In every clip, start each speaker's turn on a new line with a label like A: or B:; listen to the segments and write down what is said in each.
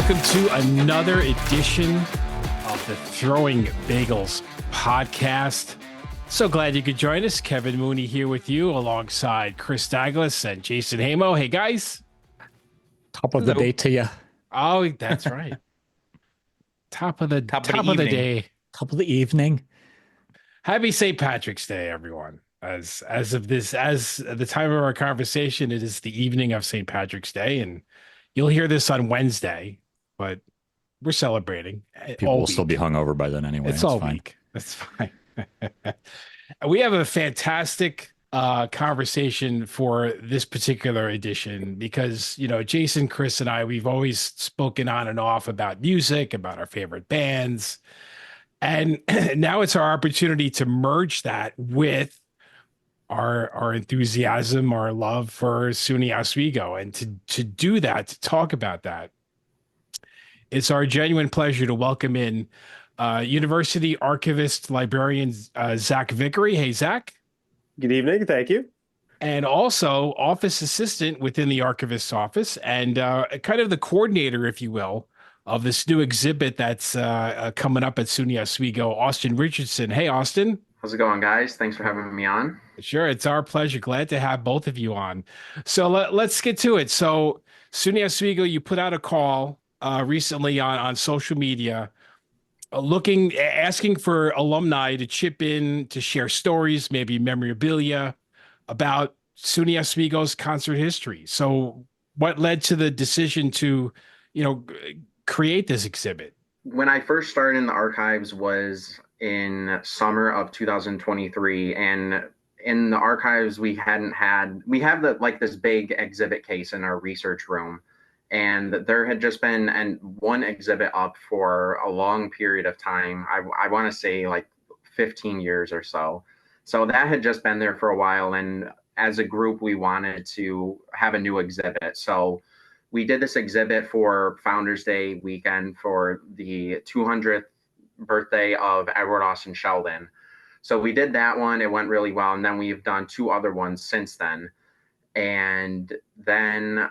A: welcome to another edition of the Throwing Bagels Podcast. So glad you could join us. Kevin Mooney here with you alongside Chris Douglas and Jason Hamo. Hey, guys.
B: Top of the day to you.
A: Oh, that's right. Top of the day.
B: Top of the evening.
A: Happy St. Patrick's Day, everyone. As of the time of our conversation, it is the evening of St. Patrick's Day, and you'll hear this on Wednesday, but we're celebrating.
B: People will still be hungover by then anyway.
A: It's all fine. Week. That's fine. We have a fantastic conversation for this particular edition because, you know, Jason, Chris, and I, we've always spoken on and off about music, about our favorite bands. And now it's our opportunity to merge that with our enthusiasm, our love for SUNY Oswego. And to do that, to talk about that, it's our genuine pleasure to welcome in University archivist librarian Zach Vickery. Hey, Zach.
C: Good evening. Thank you.
A: And also office assistant within the archivist's office and kind of the coordinator, if you will, of this new exhibit that's coming up at SUNY Oswego, Austin Richardson. Hey, Austin.
D: How's it going, guys? Thanks for having me on.
A: Sure. It's our pleasure. Glad to have both of you on. So let's get to it. So SUNY Oswego, you put out a call recently on social media asking for alumni to chip in, to share stories, maybe memorabilia about SUNY Oswego's concert history. So what led to the decision to, create this exhibit?
D: When I first started in the archives was in summer of 2023, and in the archives we have this big exhibit case in our research room, and there had just been one exhibit up for a long period of time. I want to say like 15 years or so. So that had just been there for a while, and as a group we wanted to have a new exhibit. So we did this exhibit for Founders Day weekend for the 200th birthday of Edward Austin Sheldon. So we did that one. It went really well. And then we've done two other ones since then. And then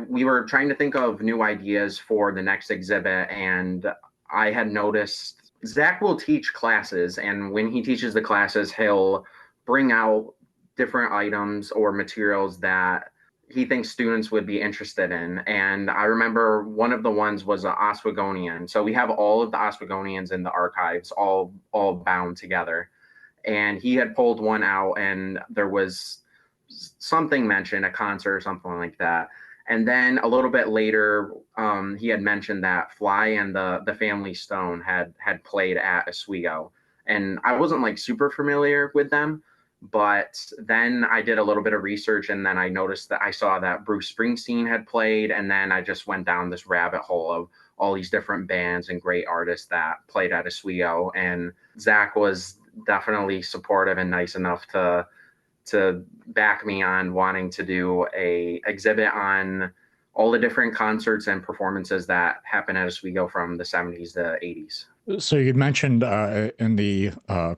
D: we were trying to think of new ideas for the next exhibit. And I had noticed Zach will teach classes. And when he teaches the classes, he'll bring out different items or materials that he thinks students would be interested in. And I remember one of the ones was an Oswegonian. So we have all of the Oswegonians in the archives, all bound together. And he had pulled one out, and there was something mentioned, a concert or something like that. And then a little bit later, he had mentioned that Fly and the Family Stone had played at Oswego. And I wasn't like super familiar with them. But then I did a little bit of research, and then I noticed that I saw that Bruce Springsteen had played. And then I just went down this rabbit hole of all these different bands and great artists that played at Oswego. And Zach was definitely supportive and nice enough to back me on wanting to do a exhibit on all the different concerts and performances that happened at Oswego from the 70s to 80s.
B: So you mentioned in the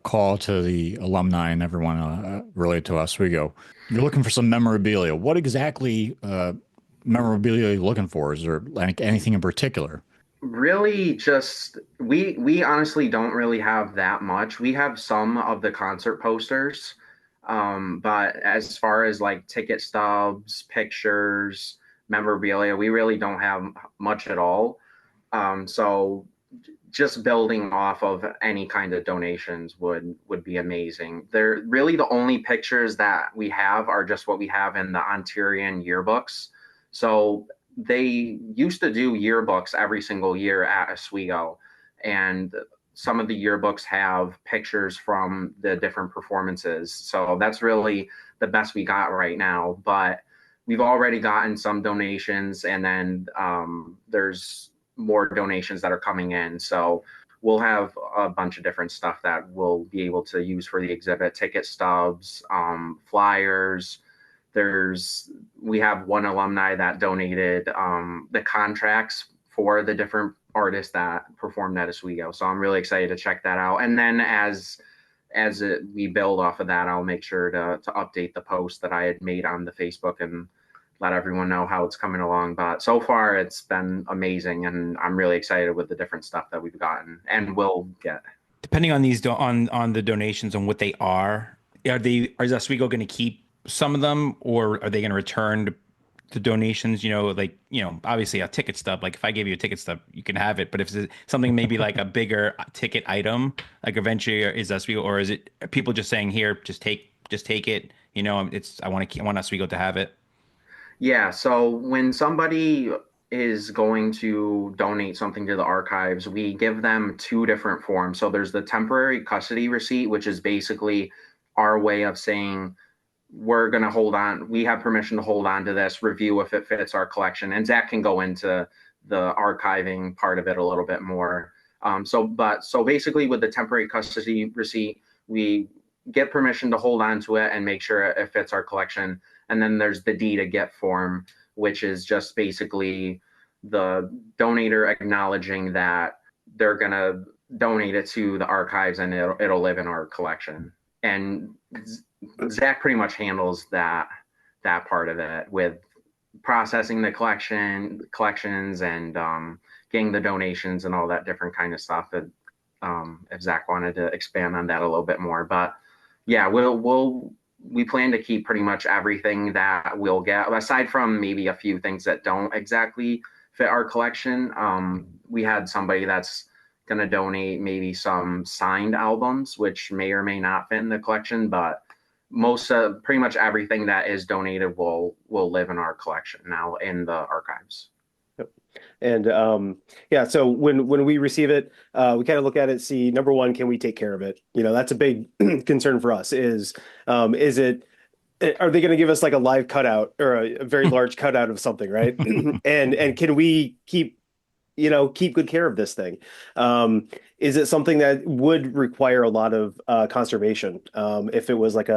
B: call to the alumni and everyone related to Oswego, you're looking for some memorabilia. What exactly memorabilia are you looking for? Is there anything in particular?
D: Really just, we honestly don't really have that much. We have some of the concert posters, but as far as like ticket stubs, pictures, memorabilia, we really don't have much at all. So just building off of any kind of donations would be amazing. They're really the only pictures that we have are just what we have in the Ontarian yearbooks. So they used to do yearbooks every single year at Oswego, and some of the yearbooks have pictures from the different performances. So that's really the best we got right now, but we've already gotten some donations, and then there's more donations that are coming in. So we'll have a bunch of different stuff that we'll be able to use for the exhibit, ticket stubs, flyers. We have one alumni that donated the contracts for the different artists that performed at Oswego. So I'm really excited to check that out. And then as we build off of that, I'll make sure to update the post that I had made on the Facebook and let everyone know how it's coming along. But so far, it's been amazing, and I'm really excited with the different stuff that we've gotten and will get.
E: Depending on these on the donations and what they are is Oswego going to keep some of them, or are they going to return the donations? Obviously a ticket stub. Like if I gave you a ticket stub, you can have it. But if it's something maybe like a bigger ticket item, like eventually is Oswego, or is it people just saying here, just take it? I want Oswego to have it.
D: Yeah. So when somebody is going to donate something to the archives, we give them two different forms. So there's the temporary custody receipt, which is basically our way of saying we're going to hold on. We have permission to hold on to this, review if it fits our collection. And Zach can go into the archiving part of it a little bit more. So basically with the temporary custody receipt, we get permission to hold on to it and make sure it fits our collection. And then there's the D to get form, which is just basically the donator acknowledging that they're going to donate it to the archives and it'll live in our collection. And Zach pretty much handles that part of it with processing the collections and getting the donations and all that different kind of stuff. If Zach wanted to expand on that a little bit more, but yeah, we plan to keep pretty much everything that we'll get, aside from maybe a few things that don't exactly fit our collection. We had somebody that's going to donate maybe some signed albums, which may or may not fit in the collection, but pretty much everything that is donated will live in our collection now in the archives.
C: Yep. And so when we receive it, we kind of look at it, see, number one, can we take care of it? That's a big concern for us are they going to give us like a live cutout or a very large cutout of something, right? and can we keep good care of this thing? Is it something that would require a lot of conservation? If it was like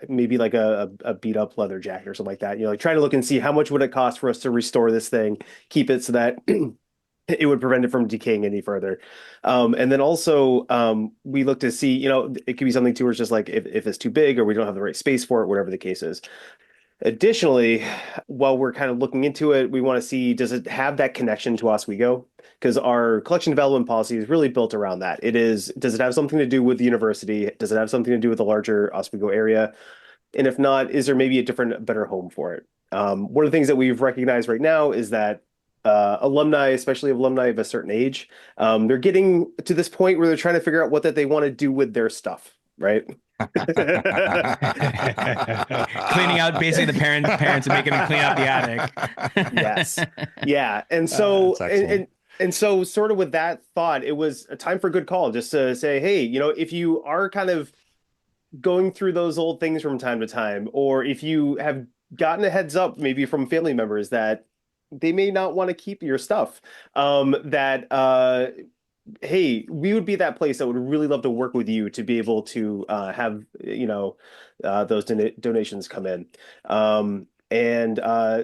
C: maybe like a beat up leather jacket or something like that, like trying to look and see how much would it cost for us to restore this thing, keep it so that it would prevent it from decaying any further. And then also we look to see, it could be something too, where it's just like if it's too big or we don't have the right space for it, whatever the case is. Additionally, while we're kind of looking into it, we want to see, does it have that connection to Oswego? Because our collection development policy is really built around that. Does it have something to do with the university? Does it have something to do with the larger Oswego area? And if not, is there maybe a better home for it? One of the things that we've recognized right now is that alumni, especially alumni of a certain age, they're getting to this point where they're trying to figure out what that they want to do with their stuff, right?
E: Cleaning out basically the parents and making them clean out the attic.
C: Yes. Yeah. And so and so sort of with that thought, it was a time for a good call just to say, hey, if you are kind of going through those old things from time to time, or if you have gotten a heads up maybe from family members that they may not want to keep your stuff, hey, we would be that place that would really love to work with you to be able to have those donations come in. And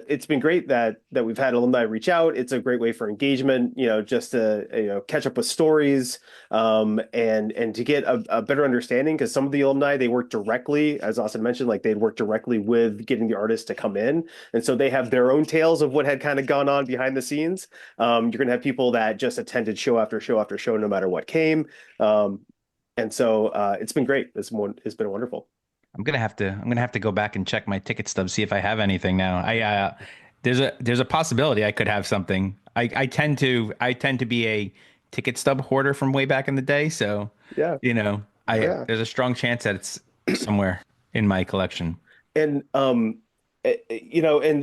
C: it's been great that we've had alumni reach out. It's a great way for engagement, just to catch up with stories, and to get a better understanding, because some of the alumni, they work directly, as Austin mentioned, like they'd work directly with getting the artists to come in, and so they have their own tales of what had kind of gone on behind the scenes. You're gonna have people that just attended show after show after show, no matter what came, and so it's been great. It's been wonderful.
E: I'm gonna have to go back and check my ticket stub, see if I have anything now. There's a possibility I could have something. I tend to be a ticket stub hoarder from way back in the day, so
C: yeah,
E: there's a strong chance that it's somewhere in my collection.
C: And and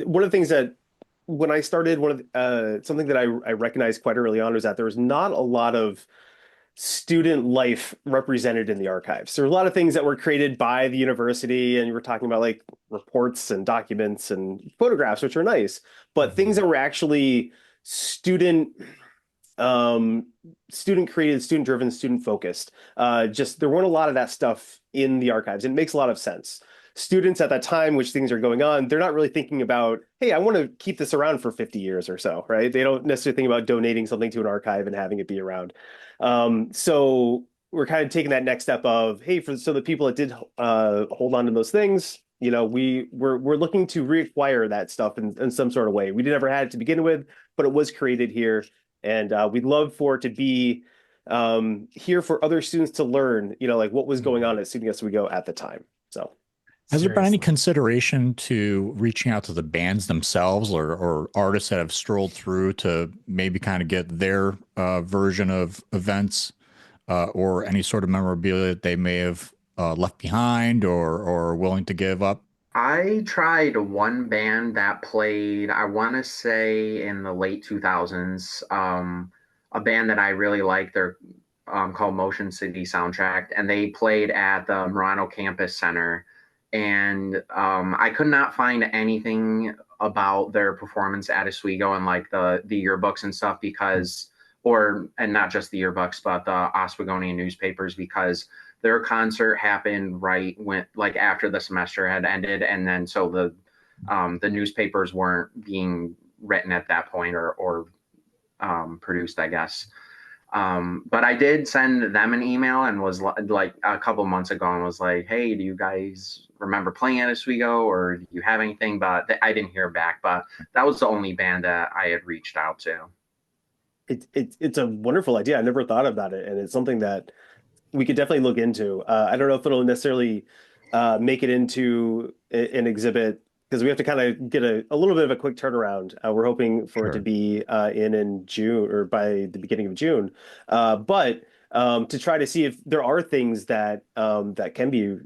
C: one of the things that when I started, something that I recognized quite early on was that there was not a lot of student life represented in the archives. There were a lot of things that were created by the university, and you were talking about like reports and documents and photographs, which are nice, but things that were actually student created, student driven, student focused. Just there weren't a lot of that stuff in the archives. It makes a lot of sense. Students at that time, which things are going on, they're not really thinking about, hey, I want to keep this around for 50 years or so, right? They don't necessarily think about donating something to an archive and having it be around. So we're kind of taking that next step of, hey, so the people that did hold on to those things, we're looking to reacquire that stuff in some sort of way. We never had it to begin with, but it was created here, and we'd love for it to be here for other students to learn, like what was going on at SUNY Oswego at the time. So.
B: Has there been any
A: Seriously.
B: consideration to reaching out to the bands themselves or artists that have strolled through to maybe kind of get their version of events or any sort of memorabilia that they may have left behind or willing to give up?
D: I tried one band that played, I want to say in the late 2000s, a band that I really liked. They're called Motion City Soundtrack, and they played at the Murano Campus Center. And I could not find anything about their performance at Oswego and like the yearbooks and stuff and not just the yearbooks, but the Oswegonian newspapers, because their concert happened right when, like, after the semester had ended, and then so the newspapers weren't being written at that point or produced, I guess. But I did send them an email and was like a couple months ago and was like, hey, do you guys remember playing at Oswego, or do you have anything? But I didn't hear back. But that was the only band that I had reached out to.
C: It's a wonderful idea. I never thought about it, and it's something that we could definitely look into. I don't know if it'll necessarily make it into an exhibit because we have to kind of get a little bit of a quick turnaround. We're hoping for it to be in June or by the beginning of June. But to try to see if there are things that that can be,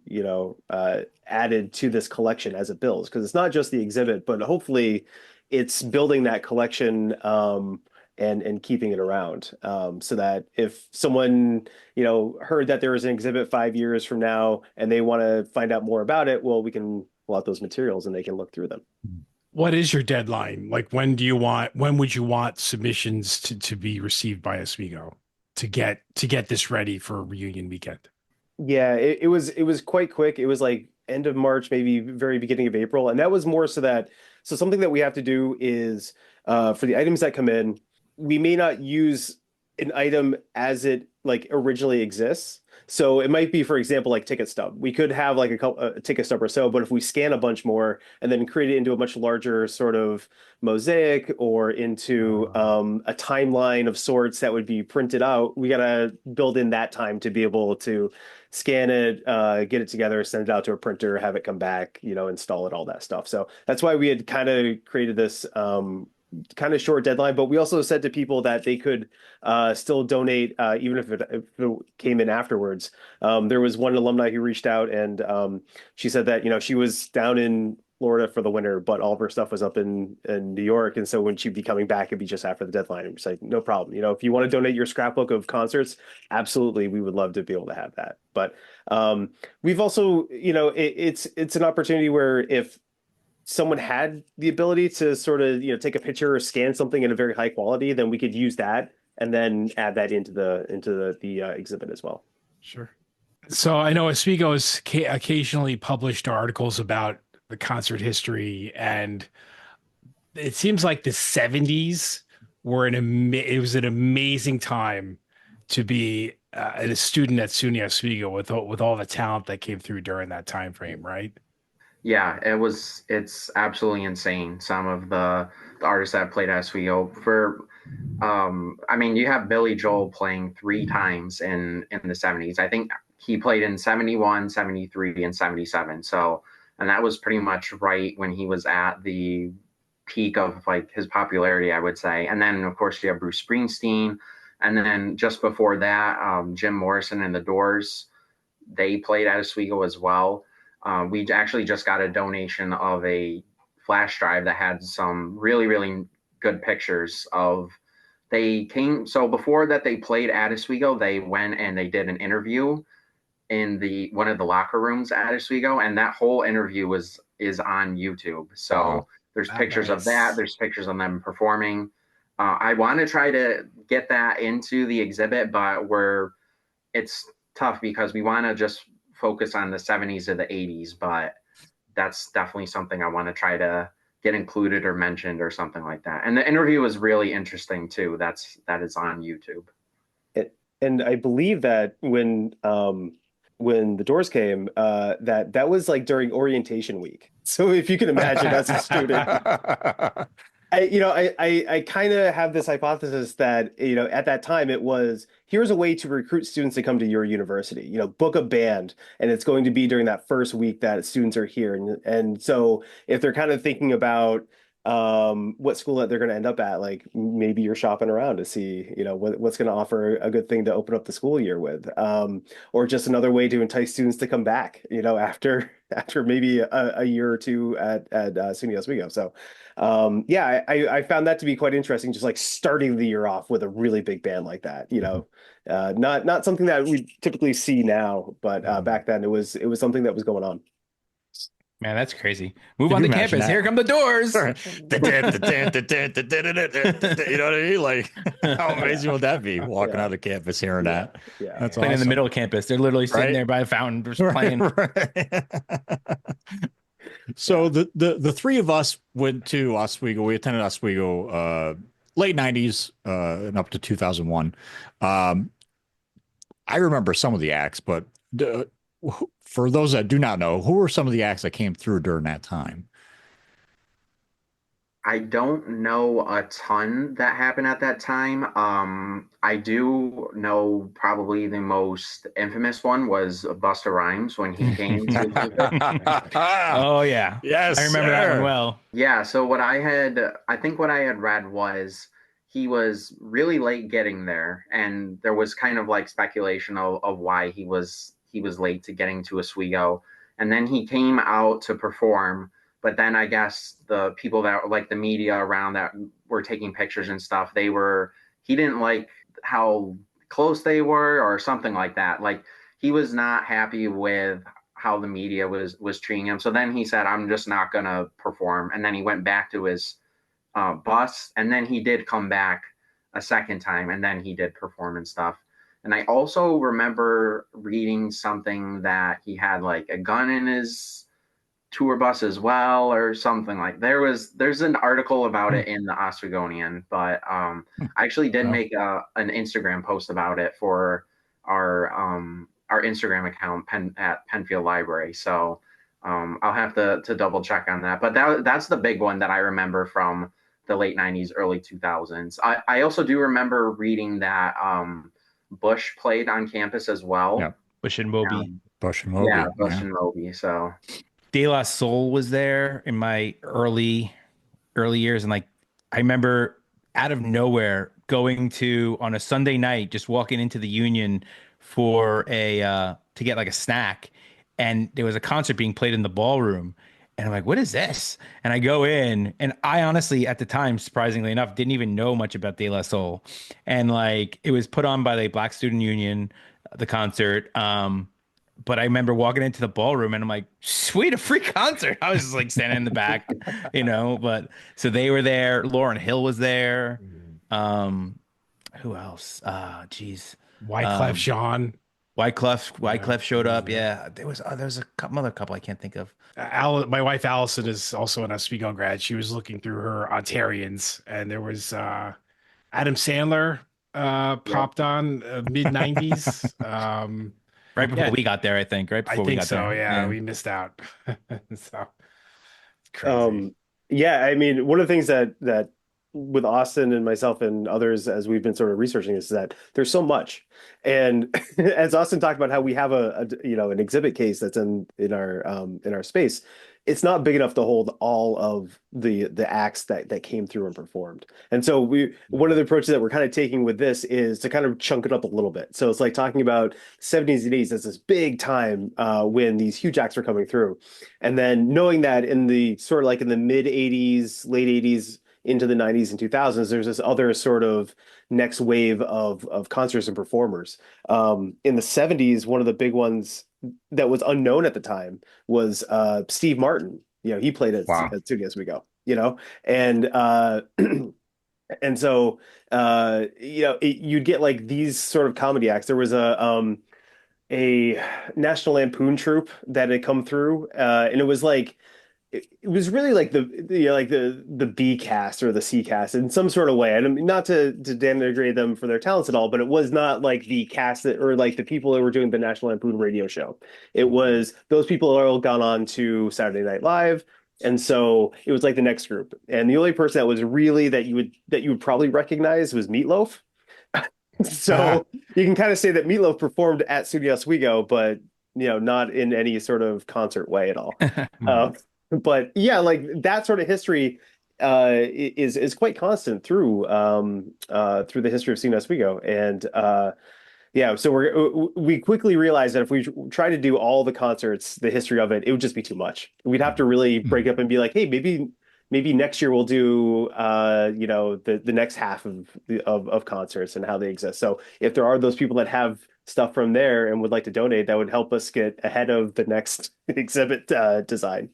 C: added to this collection as it builds, because it's not just the exhibit, but hopefully it's building that collection and keeping it around, so that if someone heard that there was an exhibit 5 years from now and they want to find out more about it, well, we can pull out those materials and they can look through them.
A: What is your deadline? Like, when would you want submissions to be received by Oswego to get this ready for reunion weekend?
C: Yeah, it was quite quick. It was like end of March, maybe very beginning of April, and that was more so something that we have to do is for the items that come in, we may not use an item as it like originally exists. So it might be, for example, like ticket stub. We could have like a ticket stub or so, but if we scan a bunch more and then create it into a much larger sort of mosaic or into a timeline of sorts that would be printed out, we got to build in that time to be able to scan it, get it together, send it out to a printer, have it come back, install it, all that stuff. So that's why we had kind of created this kind of short deadline, but we also said to people that they could still donate even if it came in afterwards. There was one alumni who reached out, and she said that she was down in Florida for the winter, but all of her stuff was up in New York, and so when she'd be coming back, it'd be just after the deadline. And it's like, no problem. If you want to donate your scrapbook of concerts, absolutely, we would love to be able to have that. But we've also, it's an opportunity where if someone had the ability to sort of take a picture or scan something in a very high quality, then we could use that and then add that into the exhibit as well.
A: Sure. So I know Oswego has occasionally published articles about the concert history, and it seems like the 70s were it was an amazing time to be a student at SUNY Oswego with all the talent that came through during that time frame, right?
D: Yeah, it's absolutely insane. Some of the artists that played at Oswego you have Billy Joel playing 3 times in the 70s. I think he played in 71, 73, and 77. So, and that was pretty much right when he was at the peak of like his popularity, I would say. And then of course you have Bruce Springsteen. And then just before that, Jim Morrison and the Doors, they played at Oswego as well. We actually just got a donation of a flash drive that had some really, really good pictures of so before that they played at Oswego, they went and they did an interview in one of the locker rooms at Oswego, and that whole interview is on YouTube. So there's pictures of that. There's pictures of them performing. I want to try to get that into the exhibit, but it's tough because we want to just focus on the 70s or the 80s, but that's definitely something I want to try to get included or mentioned or something like that. And the interview was really interesting too. That is on YouTube.
C: And I believe that when when the Doors came, that was like during orientation week. So if you can imagine as a student, I kind of have this hypothesis that, at that time it was, here's a way to recruit students to come to your university, book a band, and it's going to be during that first week that students are here. And so if they're kind of thinking about what school that they're going to end up at, like maybe you're shopping around to see, what's going to offer a good thing to open up the school year with, or just another way to entice students to come back, after maybe a year or two at SUNY Oswego. So yeah, I found that to be quite interesting, just like starting the year off with a really big band like that, not something that we typically see now, but back then it was something that was going on.
E: Man, that's crazy. Move
B: Could
E: on
B: you
E: to
B: imagine
E: campus.
B: that?
E: Here come the Doors.
B: You know what I mean? Like, how amazing would that be? Walking out of campus hearing that.
C: Yeah.
B: That's
E: Playing in the
B: awesome.
E: middle of campus. They're literally sitting
B: Right?
E: there by the fountain just playing.
B: Right. So the three of us went to Oswego. We attended Oswego late 90s and up to 2001. I remember some of the acts, but for those that do not know, who were some of the acts that came through during that time?
D: I don't know a ton that happened at that time. I do know probably the most infamous one was Busta Rhymes when he came to.
E: Oh yeah.
B: Yes,
E: I remember that one well.
D: Yeah, so I think what I had read was he was really late getting there, and there was kind of like speculation of why he was late to getting to Oswego. And then he came out to perform, but then I guess the people that like the media around that were taking pictures and stuff, he didn't like how close they were or something like that. Like he was not happy with how the media was treating him. So then he said, I'm just not gonna perform. And then he went back to his bus, and then he did come back a second time, and then he did perform and stuff. And I also remember reading something that he had like a gun in his tour bus as well, or something like. There's an article about it in the Oswegonian, but I actually did make an Instagram post about it for our Instagram account at Penfield Library. So I'll have to double check on that. But that's the big one that I remember from the late 90s, early 2000s. I also do remember reading that Bush played on campus as well.
B: Yeah.
E: Bush and Moby.
B: Bush and Moby.
D: Yeah, Bush and Moby. So
E: De La Soul was there in my early years, and like I remember out of nowhere going to on a Sunday night, just walking into the Union for to get like a snack, and there was a concert being played in the ballroom. And I'm like, what is this? And I go in, and I honestly, at the time, surprisingly enough, didn't even know much about De La Soul. And like, it was put on by the Black Student Union, the concert. But I remember walking into the ballroom, and I'm like, sweet, a free concert. I was just like standing in the back, but so they were there. Lauryn Hill was there. Who else? Geez.
A: Wyclef Jean.
E: Wyclef showed up. Yeah, there was a couple I can't think of.
A: My wife Allison is also an Oswego grad. She was looking through her Ontarians, and there was Adam Sandler popped on mid 90s.
E: Right before we got there, I think. Right before we got there.
A: Yeah, we missed out. So it's crazy.
C: Yeah, I mean, one of the things that with Austin and myself and others, as we've been sort of researching, is that there's so much. And as Austin talked about how we have an exhibit case that's in our space, it's not big enough to hold all of the acts that came through and performed. And so one of the approaches that we're kind of taking with this is to kind of chunk it up a little bit. So it's like talking about 70s and 80s as this big time when these huge acts were coming through. And then knowing that in the sort of like in the mid 80s, late 80s, into the 90s and 2000s, there's this other sort of next wave of concerts and performers. In the 70s, one of the big ones that was unknown at the time was Steve Martin. He played at SUNY Oswego, and and so you'd get like these sort of comedy acts. There was a National Lampoon troupe that had come through, and it was like it was really like the B cast or the C cast in some sort of way. And I mean, not to denigrate them for their talents at all, but it was not like the cast that or like the people that were doing the National Lampoon radio show. It was those people are all gone on to Saturday Night Live. And so it was like the next group. And the only person that was really that you would probably recognize was Meatloaf. So you can kind of say that Meatloaf performed at SUNY Oswego, but not in any sort of concert way at all. But yeah, like that sort of history is quite constant through the history of SUNY Oswego, and yeah, so we quickly realized that if we try to do all the concerts, the history of it would just be too much. We'd have to really break up and be like, hey, maybe next year we'll do the next half of concerts and how they exist. So if there are those people that have stuff from there and would like to donate, that would help us get ahead of the next exhibit design.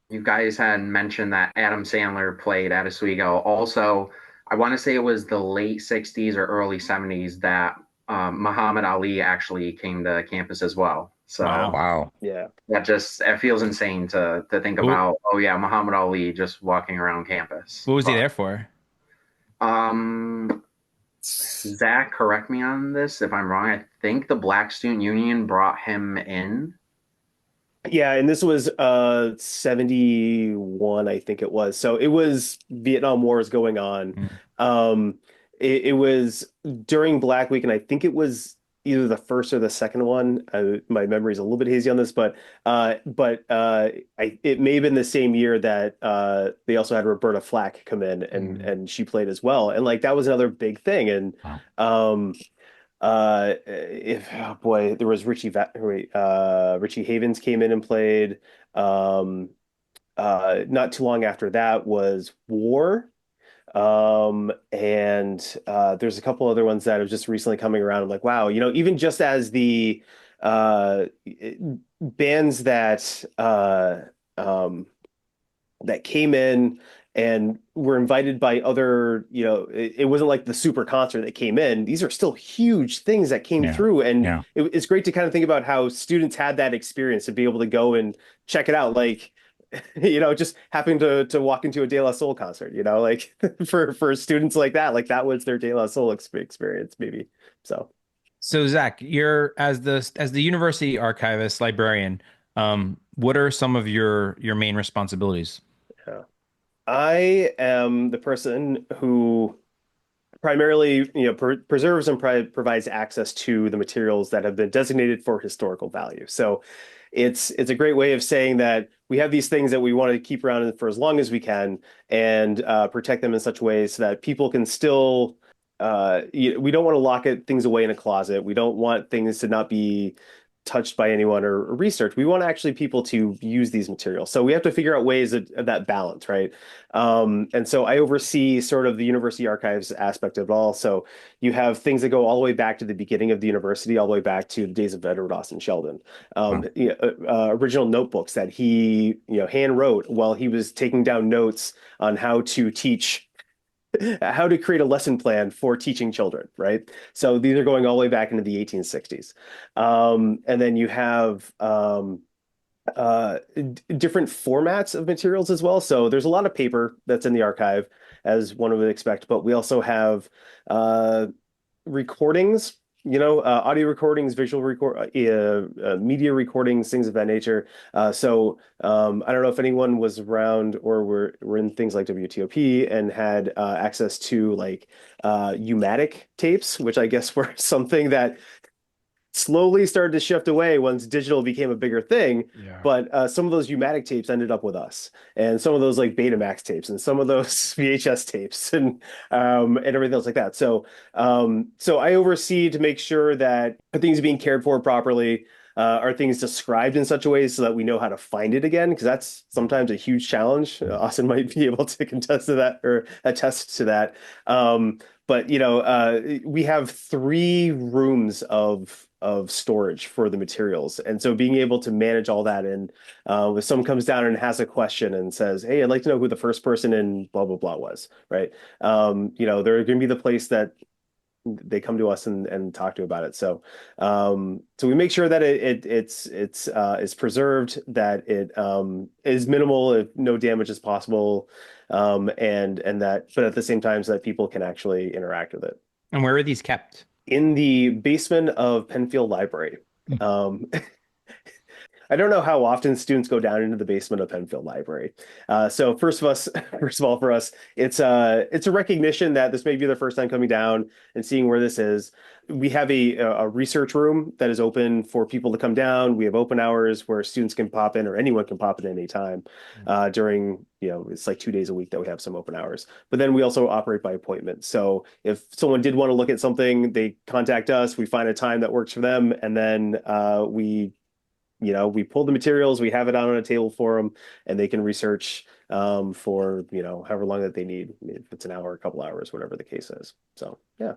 D: You guys had mentioned that Adam Sandler played at Oswego. Also, I want to say it was the late 60s or early 70s that Muhammad Ali actually came to campus as well. So
B: wow.
C: Yeah.
D: It feels insane to think about, oh yeah, Muhammad Ali just walking around campus.
E: What was he there for?
D: Zach, correct me on this if I'm wrong. I think the Black Student Union brought him in.
C: Yeah, and this was 71, I think it was. So it was Vietnam War is going on. It was during Black Week, and I think it was either the first or the second one. My memory is a little bit hazy on this, but it may have been the same year that they also had Roberta Flack come in and she played as well, and like that was another big thing. And there was Richie Havens came in and played. Not too long after that was War. And there's a couple other ones that have just recently coming around. I'm like, wow, even just as the bands that that came in and were invited by other, it wasn't like the super concert that came in. These are still huge things that came through. And it's great to kind of think about how students had that experience to be able to go and check it out. Like, just happening to walk into a De La Soul concert, like for students like that was their De La Soul experience, maybe. So
E: Zach, you're as the university archivist librarian, what are some of your main responsibilities?
C: Yeah. I am the person who primarily, preserves and provides access to the materials that have been designated for historical value. So it's a great way of saying that we have these things that we want to keep around for as long as we can and protect them in such ways so that people can still, we don't want to lock things away in a closet. We don't want things to not be touched by anyone or research. We want actually people to use these materials. So we have to figure out ways of that balance, right? And so I oversee sort of the university archives aspect of it all. So you have things that go all the way back to the beginning of the university, all the way back to the days of Edward Austin Sheldon. Original notebooks that he, hand wrote while he was taking down notes on how to create a lesson plan for teaching children, right? So these are going all the way back into the 1860s. And then you have different formats of materials as well. So there's a lot of paper that's in the archive, as one would expect, but we also have recordings, audio recordings, visual media recordings, things of that nature. So I don't know if anyone was around or were in things like WTOP and had access to like U-matic tapes, which I guess were something that slowly started to shift away once digital became a bigger thing.
A: Yeah.
C: But some of those U-matic tapes ended up with us, and some of those like Betamax tapes, and some of those VHS tapes, and everything else like that. So I oversee to make sure that things are being cared for properly. Are things described in such a way so that we know how to find it again? Because that's sometimes a huge challenge. Austin might be able to contest to that or attest to that. But we have 3 rooms of storage for the materials, and so being able to manage all that, and if someone comes down and has a question and says, "Hey, I'd like to know who the first person in blah blah blah was," right? They're going to be the place that they come to us and talk to about it. So so we make sure that it's preserved, that it is minimal, if no damage as possible, and that, but at the same time, so that people can actually interact with it.
E: And where are these kept?
C: In the basement of Penfield Library. I don't know how often students go down into the basement of Penfield Library. So first of all, for us, it's a recognition that this may be their first time coming down and seeing where this is. We have a research room that is open for people to come down. We have open hours where students can pop in, or anyone can pop in at any time during, it's like 2 days a week that we have some open hours. But then we also operate by appointment. So if someone did want to look at something, they contact us, we find a time that works for them, and then we pull the materials, we have it out on a table for them, and they can research for, however long that they need. If it's an hour, a couple hours, whatever the case is. So, yeah.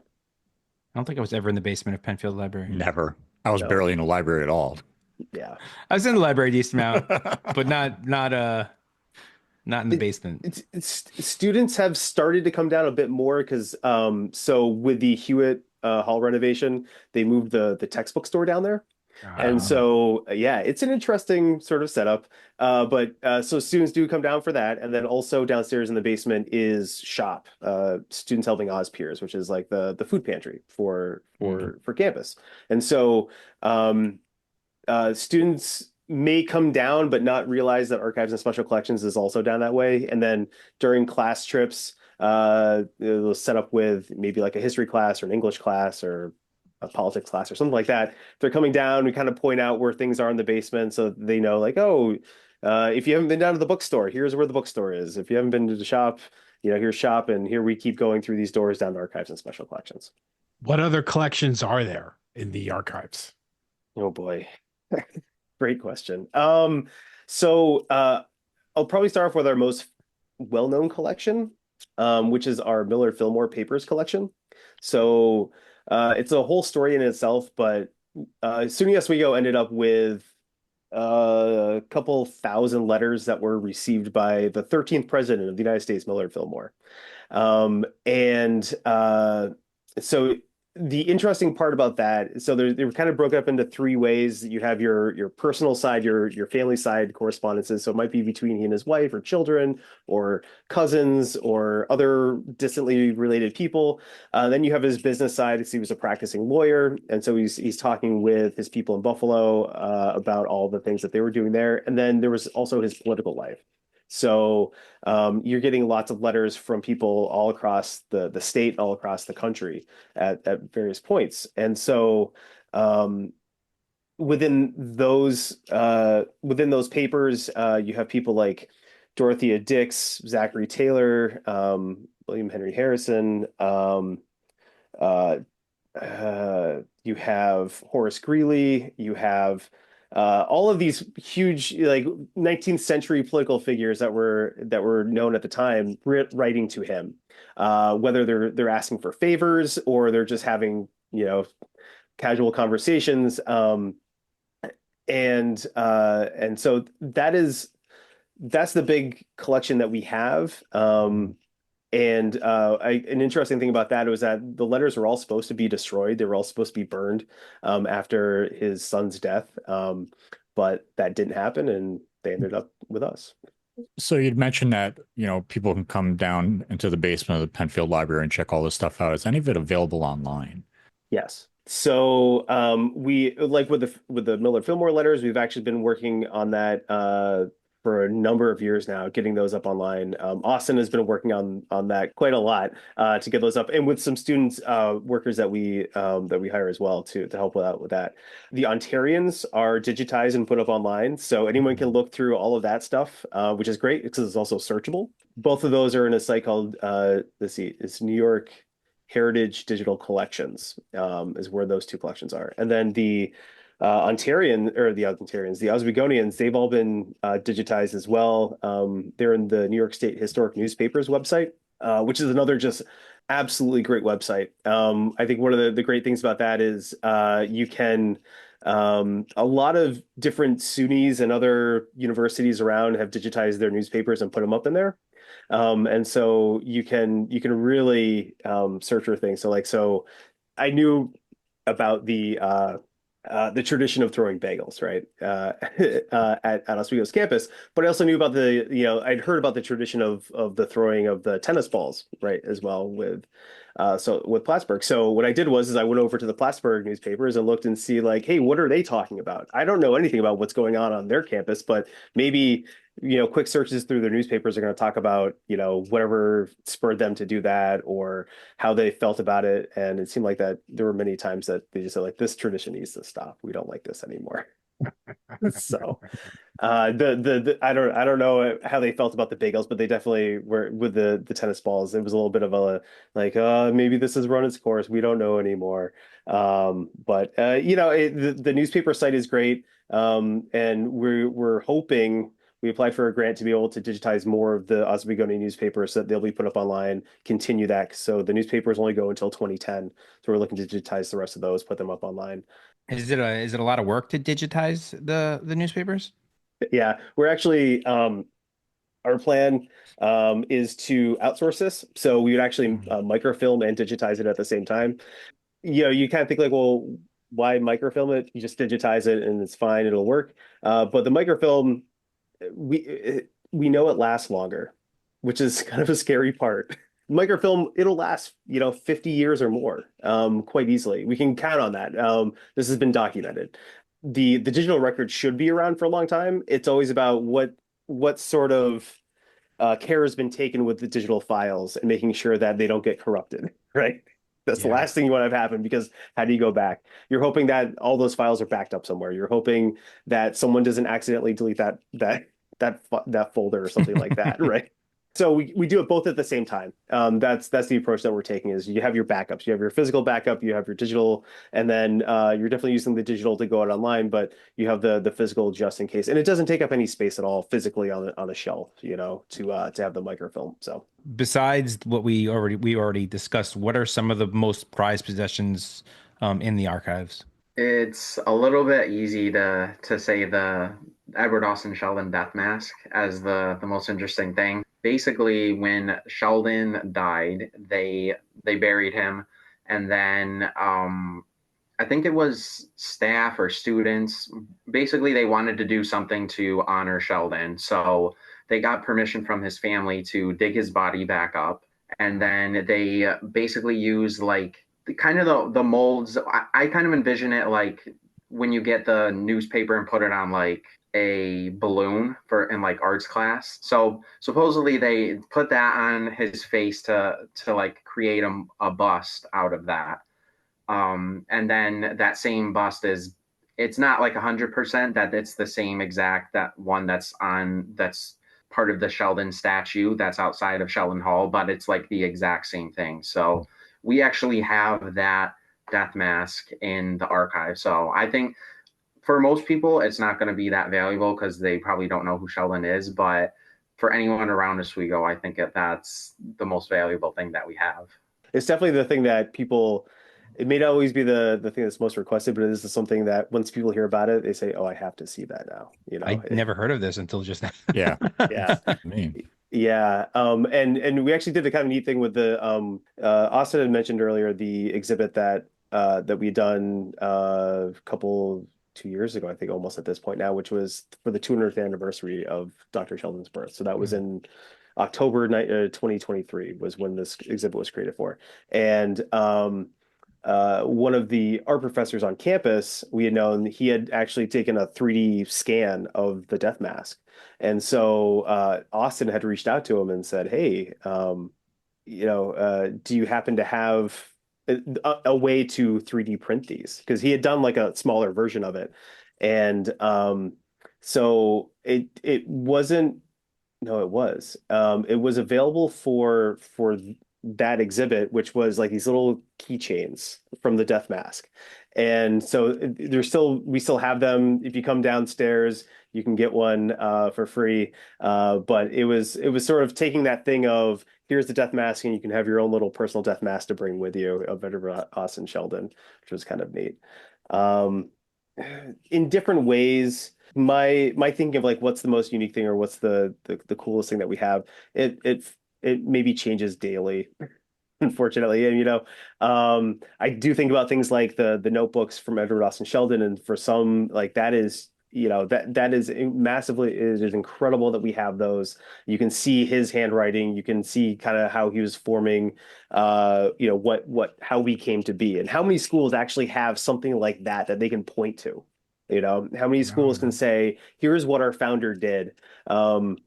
E: I don't think I was ever in the basement of Penfield Library.
B: Never. I was barely in the library at all.
C: Yeah.
E: I was in the library a decent amount, but not in the basement.
C: Students have started to come down a bit more because so with the Hewitt Hall renovation, they moved the textbook store down there. And so, it's an interesting sort of setup. But so students do come down for that. And then also downstairs in the basement is shop, Students Helping Oz Peers, which is like the food pantry for campus. And so students may come down, but not realize that Archives and Special Collections is also down that way. And then during class trips, they'll set up with maybe like a history class or an English class or a politics class or something like that. They're coming down, we kind of point out where things are in the basement so they know, like, if you haven't been down to the bookstore, here's where the bookstore is. If you haven't been to the shop, here's shop, and here we keep going through these doors down to Archives and Special Collections.
A: What other collections are there in the archives?
C: Oh boy. Great question. So I'll probably start off with our most well-known collection, which is our Millard Fillmore Papers collection. So it's a whole story in itself, but SUNY Oswego ended up with a couple thousand letters that were received by the 13th president of the United States, Millard Fillmore. So the interesting part about that, so they were kind of broken up into three ways. You have your personal side, your family side correspondences. So it might be between he and his wife or children or cousins or other distantly related people. Then you have his business side, because he was a practicing lawyer. And so he's talking with his people in Buffalo about all the things that they were doing there. And then there was also his political life. So you're getting lots of letters from people all across the state, all across the country at various points. And so within those papers, you have people like Dorothea Dix, Zachary Taylor, William Henry Harrison. You have Horace Greeley. You have all of these huge, like 19th century political figures that were known at the time writing to him, whether they're asking for favors or they're just having casual conversations, and so that's the big collection that we have. And an interesting thing about that was that the letters were all supposed to be destroyed. They were all supposed to be burned after his son's death. But that didn't happen, and they ended up with us.
B: So you'd mentioned that, people can come down into the basement of the Penfield Library and check all this stuff out. Is any of it available online?
C: Yes. So we, like with the Millard Fillmore letters, we've actually been working on that for a number of years now, getting those up online. Austin has been working on that quite a lot to get those up, and with some students, workers that we hire as well to help out with that. The Ontarians are digitized and put up online, so anyone can look through all of that stuff, which is great because it's also searchable. Both of those are in a site called it's New York Heritage Digital Collections, is where those two collections are, and then the the Oswegonians, they've all been digitized as well. They're in the New York State Historic Newspapers website, which is another just absolutely great website. I think one of the great things about that is you can, a lot of different SUNYs and other universities around have digitized their newspapers and put them up in there. And so you can really search for things. So I knew about the tradition of throwing bagels, right? At Oswego's campus, but I also knew about I'd heard about the tradition of the throwing of the tennis balls, right, as well with Plattsburgh. So what I did was I went over to the Plattsburgh newspapers and looked and see like, hey, what are they talking about? I don't know anything about what's going on their campus, but maybe quick searches through their newspapers are going to talk about, whatever spurred them to do that or how they felt about it. And it seemed like that there were many times that they just said like, this tradition needs to stop. We don't like this anymore. So I don't know how they felt about the bagels, but they definitely were with the tennis balls. It was a little bit of a like, maybe this has run its course. We don't know anymore. But the newspaper site is great. And we're hoping we applied for a grant to be able to digitize more of the Oswegonian newspapers so that they'll be put up online, continue that. So the newspapers only go until 2010. So we're looking to digitize the rest of those, put them up online.
E: Is it a lot of work to digitize the newspapers?
C: Yeah, we're actually our plan is to outsource this. So we would actually microfilm and digitize it at the same time. You kind of think like, well, why microfilm it? You just digitize it and it's fine, it'll work. But the microfilm, we know it lasts longer, which is kind of a scary part. Microfilm, it'll last, 50 years or more, quite easily. We can count on that. This has been documented. The digital record should be around for a long time. It's always about what sort of care has been taken with the digital files and making sure that they don't get corrupted, right? That's the last thing you want to have happen because how do you go back? You're hoping that all those files are backed up somewhere. You're hoping that someone doesn't accidentally delete that folder or something like that, right? So we do it both at the same time. That's the approach that we're taking is you have your backups, you have your physical backup, you have your digital, and then you're definitely using the digital to go out online, but you have the physical just in case. And it doesn't take up any space at all physically on a shelf, to have the microfilm. So
E: Besides what we already discussed, what are some of the most prized possessions in the archives?
D: It's a little bit easy to say the Edward Austin Sheldon death mask as the most interesting thing. Basically, when Sheldon died, they buried him, and then I think it was staff or students. Basically, they wanted to do something to honor Sheldon, so they got permission from his family to dig his body back up, and then they basically used like kind of the molds. I kind of envision it like when you get the newspaper and put it on like a balloon for in like arts class. So supposedly they put that on his face to like create a bust out of that. And then that same bust it's not like 100% that it's the same exact that one that's part of the Sheldon statue that's outside of Sheldon Hall, but it's like the exact same thing. So we actually have that death mask in the archive. So I think for most people, it's not going to be that valuable because they probably don't know who Sheldon is. But for anyone around Oswego, I think that's the most valuable thing that we have.
C: it's definitely the thing that people. It may not always be the thing that's most requested, but it is something that once people hear about it, they say, "Oh, I have to see that now."
E: I never heard of this until just now.
B: Yeah.
C: Yeah.
B: Me.
C: Yeah. And we actually did the kind of neat thing with the Austin had mentioned earlier the exhibit that we done a couple 2 years ago, I think almost at this point now, which was for the 200th anniversary of Dr. Sheldon's birth. So that was in October 2023 was when this exhibit was created for. And one of the art professors on campus, we had known he had actually taken a 3D scan of the death mask. And so Austin had reached out to him and said, hey, do you happen to have a way to 3D print these? Because he had done like a smaller version of it. And so it wasn't, no, it was. It was available for that exhibit, which was like these little keychains from the death mask. And so we still have them. If you come downstairs, you can get one for free. But it was sort of taking that thing of here's the death mask, and you can have your own little personal death mask to bring with you of Edward Austin Sheldon, which was kind of neat. In different ways, my thinking of like what's the most unique thing or what's the coolest thing that we have, it maybe changes daily. unfortunately. And I do think about things like the notebooks from Edward Austin Sheldon, and for some, like that is that is massively, it is incredible that we have those. You can see his handwriting, you can see kind of how he was forming what how we came to be, and how many schools actually have something like that they can point to. How many schools can say, here's what our founder did, and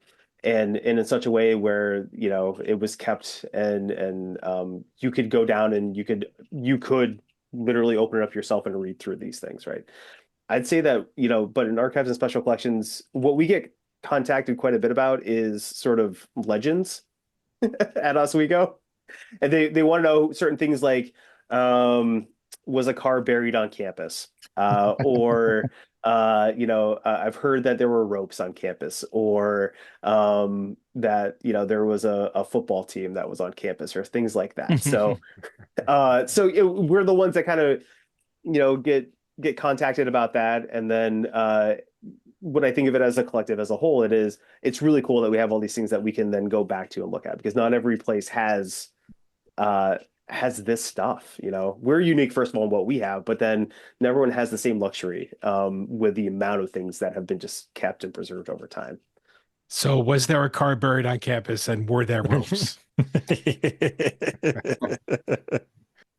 C: in such a way where it was kept, and you could go down and you could literally open it up yourself and read through these things, right? I'd say that, but in archives and special collections, what we get contacted quite a bit about is sort of legends at Oswego. And they want to know certain things like, was a car buried on campus? Or, I've heard that there were ropes on campus, or that, there was a football team that was on campus, or things like that. So, we're the ones that kind of, get contacted about that. And then when I think of it as a collective as a whole, it's really cool that we have all these things that we can then go back to and look at, because not every place has this stuff. We're unique, first of all, in what we have, but then not everyone has the same luxury with the amount of things that have been just kept and preserved over time.
A: So was there a car buried on campus, and were there ropes?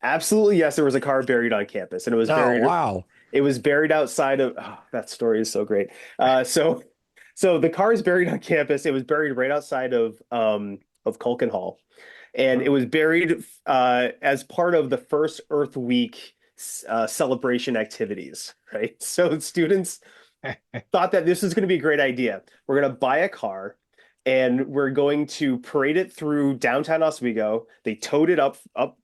C: Absolutely, yes. There was a car buried on campus, and it was buried.
B: Wow.
C: It was buried outside of. Oh, that story is so great. So the car is buried on campus. It was buried right outside of Culkin Hall, and it was buried as part of the first Earth Week celebration activities. Right. So students thought that this is going to be a great idea. We're going to buy a car, and we're going to parade it through downtown Oswego. They towed it up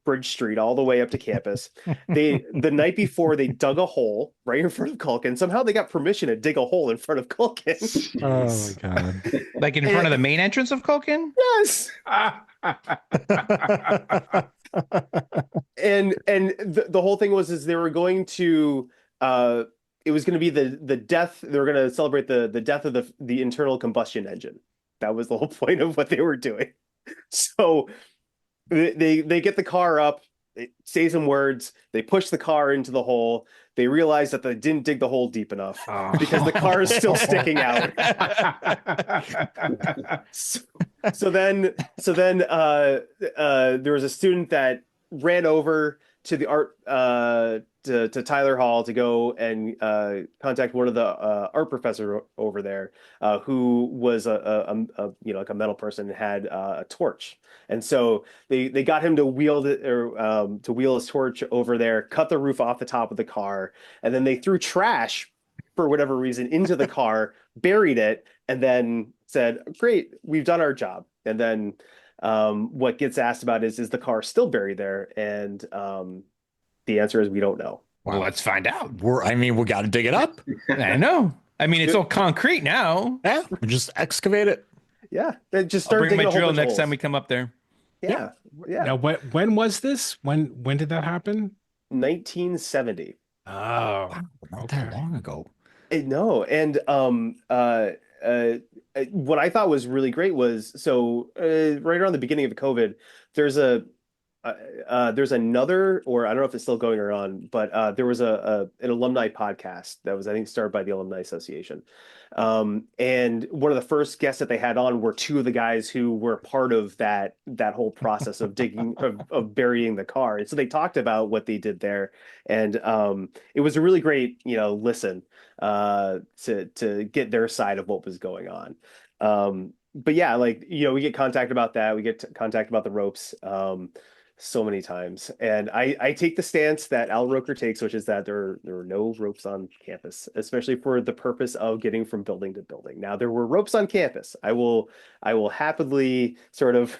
C: Bridge Street all the way up to campus. The night before, they dug a hole right in front of Culkin. Somehow they got permission to dig a hole in front of Culkin.
B: Oh my God.
E: Like in front of the main entrance of Culkin?
C: Yes. And the whole thing was they were going to it was going to be the death. They were going to celebrate the death of the internal combustion engine. That was the whole point of what they were doing. So they get the car up, they say some words, they push the car into the hole. They realize that they didn't dig the hole deep enough because the car is still sticking out. So then there was a student that ran over to the art to Tyler Hall to go and contact one of the art professor over there, who was like a metal person and had a torch. And so they got him to wheel his torch over there, cut the roof off the top of the car, and then they threw trash for whatever reason into the car, buried it, and then said, "Great, we've done our job." And then what gets asked about is the car still buried there? And the answer is we don't know.
E: Well, let's find out.
B: We got to dig it up.
E: I know. I mean, it's all concrete now.
B: Yeah, we just excavate it.
C: Yeah, they just
E: I'll
C: start
E: bring
C: digging
E: my
C: a whole
E: drill
C: bunch of
E: next
C: holes.
E: time we come up there.
C: Yeah.
A: Now, when was this? When did that happen?
C: 1970.
A: Oh,
B: Not that long ago.
C: No, and what I thought was really great was right around the beginning of COVID, there's another, or I don't know if it's still going on, but there was an alumni podcast that was, I think, started by the Alumni Association. And one of the first guests that they had on were two of the guys who were part of that whole process of digging, of burying the car. And so they talked about what they did there. And it was a really great, listen to get their side of what was going on. But yeah, we get contacted about that. We get contacted about the ropes. So many times. And I take the stance that Al Roker takes, which is that there are no ropes on campus, especially for the purpose of getting from building to building. Now, there were ropes on campus. I will happily sort of,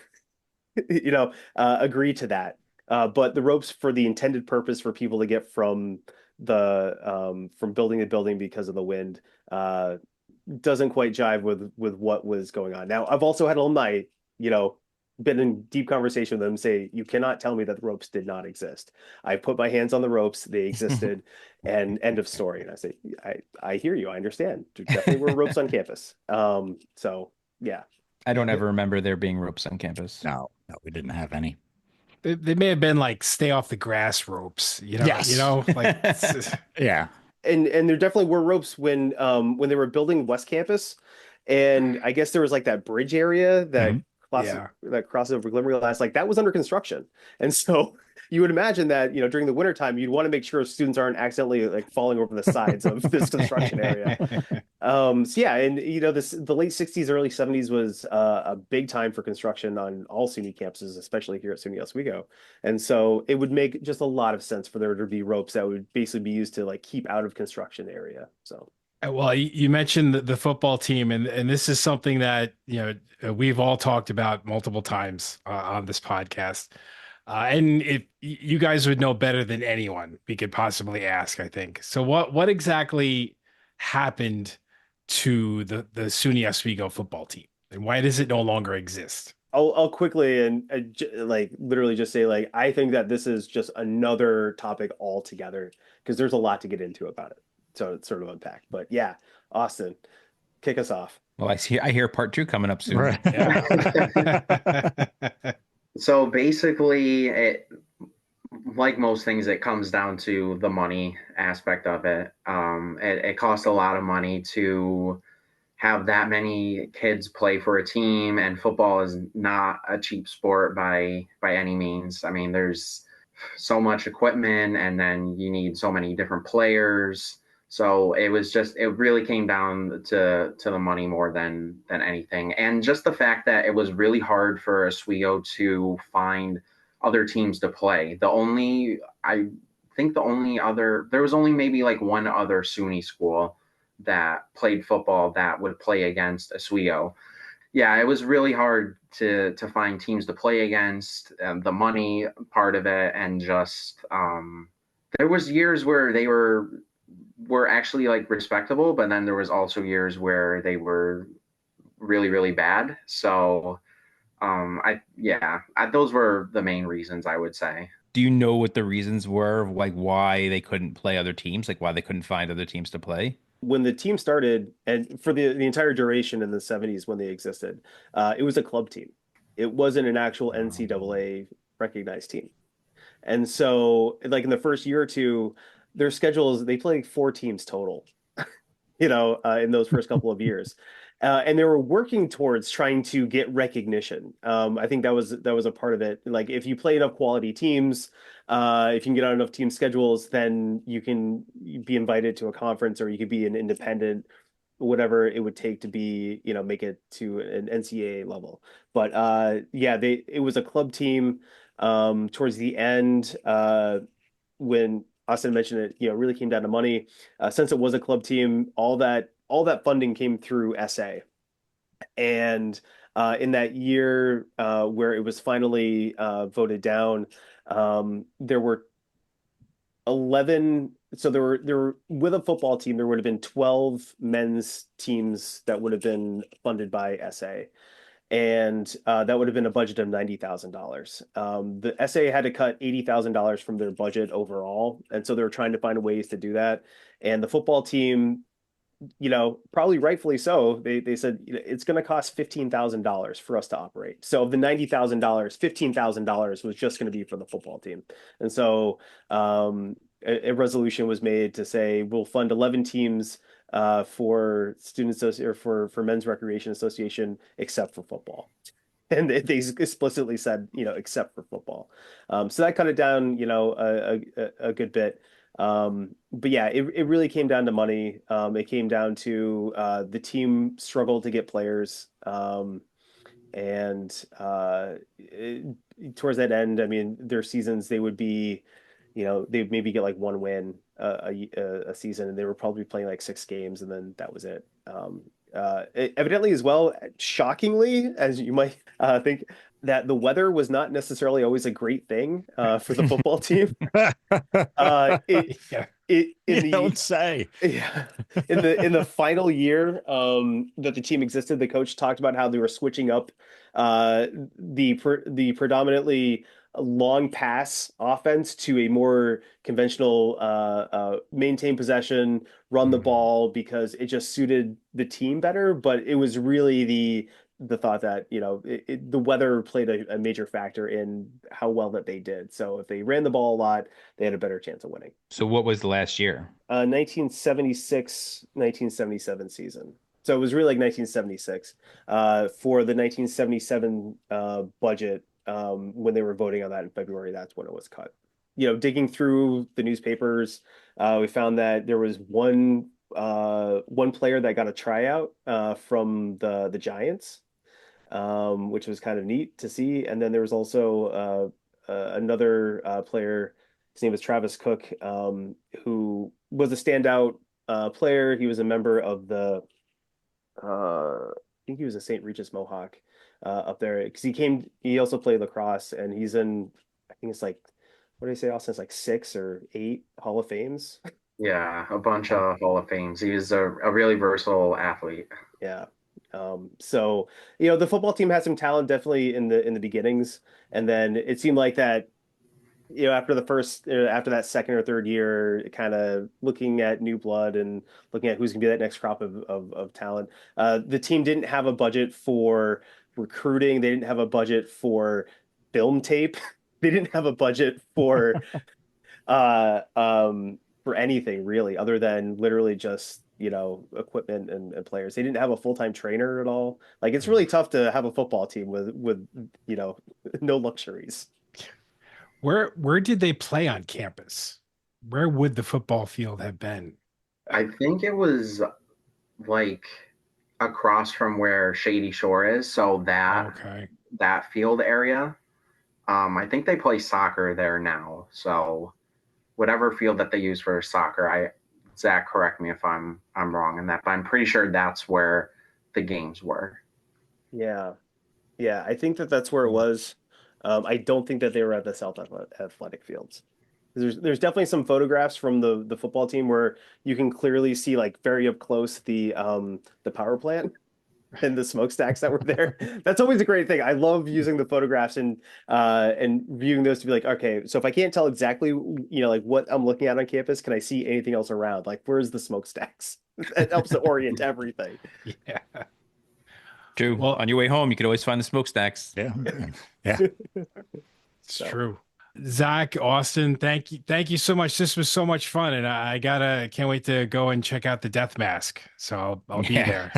C: agree to that. But the ropes for the intended purpose for people to get from from building to building because of the wind doesn't quite jive with what was going on. Now, I've also had alumni, been in deep conversation with them, say, you cannot tell me that the ropes did not exist. I put my hands on the ropes, they existed, and end of story. And I say, I hear you, I understand. There definitely were ropes on campus. So yeah.
E: I don't ever remember there being ropes on campus.
B: No, we didn't have any.
A: They may have been like stay off the grass ropes,
B: Yes.
A: like
B: Yeah.
C: And there definitely were ropes when they were building West Campus, and I guess there was like that bridge area that
B: Mhm.
C: that crosses over Glimmering Glass, like that was under construction, and so you would imagine that during the wintertime you'd want to make sure students aren't accidentally like falling over the sides of this construction area. So yeah, and the late 60s, early 70s was a big time for construction on all SUNY campuses, especially here at SUNY Oswego. And so it would make just a lot of sense for there to be ropes that would basically be used to like keep out of construction area. So
A: Well, you mentioned the football team, and this is something that we've all talked about multiple times on this podcast. And if you guys would know better than anyone we could possibly ask, I think. So what exactly happened to the SUNY Oswego football team, and why does it no longer exist?
C: I'll quickly and like literally just say like I think that this is just another topic altogether because there's a lot to get into about it. So it's sort of unpacked. But yeah, Austin, kick us off.
E: Well, I hear part 2 coming up soon.
B: Right.
A: Yeah.
D: So basically, like most things, it comes down to the money aspect of it. It costs a lot of money to have that many kids play for a team, and football is not a cheap sport by any means. I mean, there's so much equipment, and then you need so many different players. So it really came down to the money more than anything. And just the fact that it was really hard for Oswego to find other teams to play. I think there was only maybe like one other SUNY school that played football that would play against Oswego. Yeah, it was really hard to find teams to play against, the money part of it, and just there was years where they were actually like respectable, but then there was also years where they were really, really bad. So those were the main reasons, I would say.
E: Do you know what the reasons were, like why they couldn't play other teams, like why they couldn't find other teams to play?
C: When the team started, and for the entire duration in the 70s when they existed, it was a club team. It wasn't an actual NCAA recognized team. And so, like in the first year or two, their schedules, they played 4 teams total, in those first couple of years. And they were working towards trying to get recognition. I think that was a part of it. Like if you play enough quality teams, if you can get on enough team schedules, then you can be invited to a conference, or you could be an independent, whatever it would take to be, make it to an NCAA level. But it was a club team. Towards the end, when Austin mentioned it, really came down to money. Since it was a club team, all that funding came through SA. And in that year where it was finally voted down, there were 11. So there were with a football team, there would have been 12 men's teams that would have been funded by SA. And that would have been a budget of $90,000. The SA had to cut $80,000 from their budget overall, and so they were trying to find ways to do that. And the football team, probably rightfully so, they said it's going to cost $15,000 for us to operate. So of the $90,000, $15,000 was just going to be for the football team. And so a resolution was made to say we'll fund 11 teams for student association or for men's recreation association, except for football. And they explicitly said, except for football. So that cut it down, a good bit. But yeah, it really came down to money. It came down to the team struggled to get players. And towards that end, I mean, their seasons, they would be, they'd maybe get like one win a season, and they were probably playing like 6 games, and then that was it. Evidently as well, shockingly, as you might think, that the weather was not necessarily always a great thing for the football team.
B: Don't say.
C: Yeah, in the final year that the team existed, the coach talked about how they were switching up the predominantly long pass offense to a more conventional maintain possession, run the ball, because it just suited the team better. But it was really the thought that, the weather played a major factor in how well that they did. So if they ran the ball a lot, they had a better chance of winning.
E: So what was the last year?
C: 1976, 1977 season. So it was really like 1976 for the 1977 budget. When they were voting on that in February, that's when it was cut. Digging through the newspapers, we found that there was one player that got a tryout from the Giants, which was kind of neat to see. And then there was also another player. His name was Travis Cook, who was a standout player. He was a member of the I think he was a St. Regis Mohawk up there because he also played lacrosse, and he's in, I think it's like, what do they say, Austin? It's like 6 or 8 Hall of Fames.
D: Yeah, a bunch of Hall of Fames. He was a really versatile athlete.
C: Yeah. So, the football team had some talent definitely in the beginnings. And then it seemed like that, after that second or third year, kind of looking at new blood and looking at who's going to be that next crop of talent, the team didn't have a budget for recruiting. They didn't have a budget for film tape. They didn't have a budget for anything really, other than literally just, equipment and players. They didn't have a full-time trainer at all. Like, it's really tough to have a football team with no luxuries.
A: Where did they play on campus? Where would the football field have been?
D: I think it was like across from where Shady Shore is, so that field area. I think they play soccer there now. So whatever field that they use for soccer, Zach, correct me if I'm wrong in that, but I'm pretty sure that's where the games were.
C: Yeah. I think that's where it was. I don't think that they were at the South Athletic Fields. There's definitely some photographs from the football team where you can clearly see, like, very up close the power plant and the smokestacks that were there. That's always a great thing. I love using the photographs and viewing those to be like, okay, so if I can't tell exactly, like what I'm looking at on campus, can I see anything else around? Like, where's the smokestacks? It helps to orient everything.
A: Yeah.
E: True. Well, on your way home, you could always find the smokestacks.
B: Yeah.
A: It's true. Zach, Austin, thank you so much. This was so much fun, and I can't wait to go and check out the Death Mask. So I'll be there.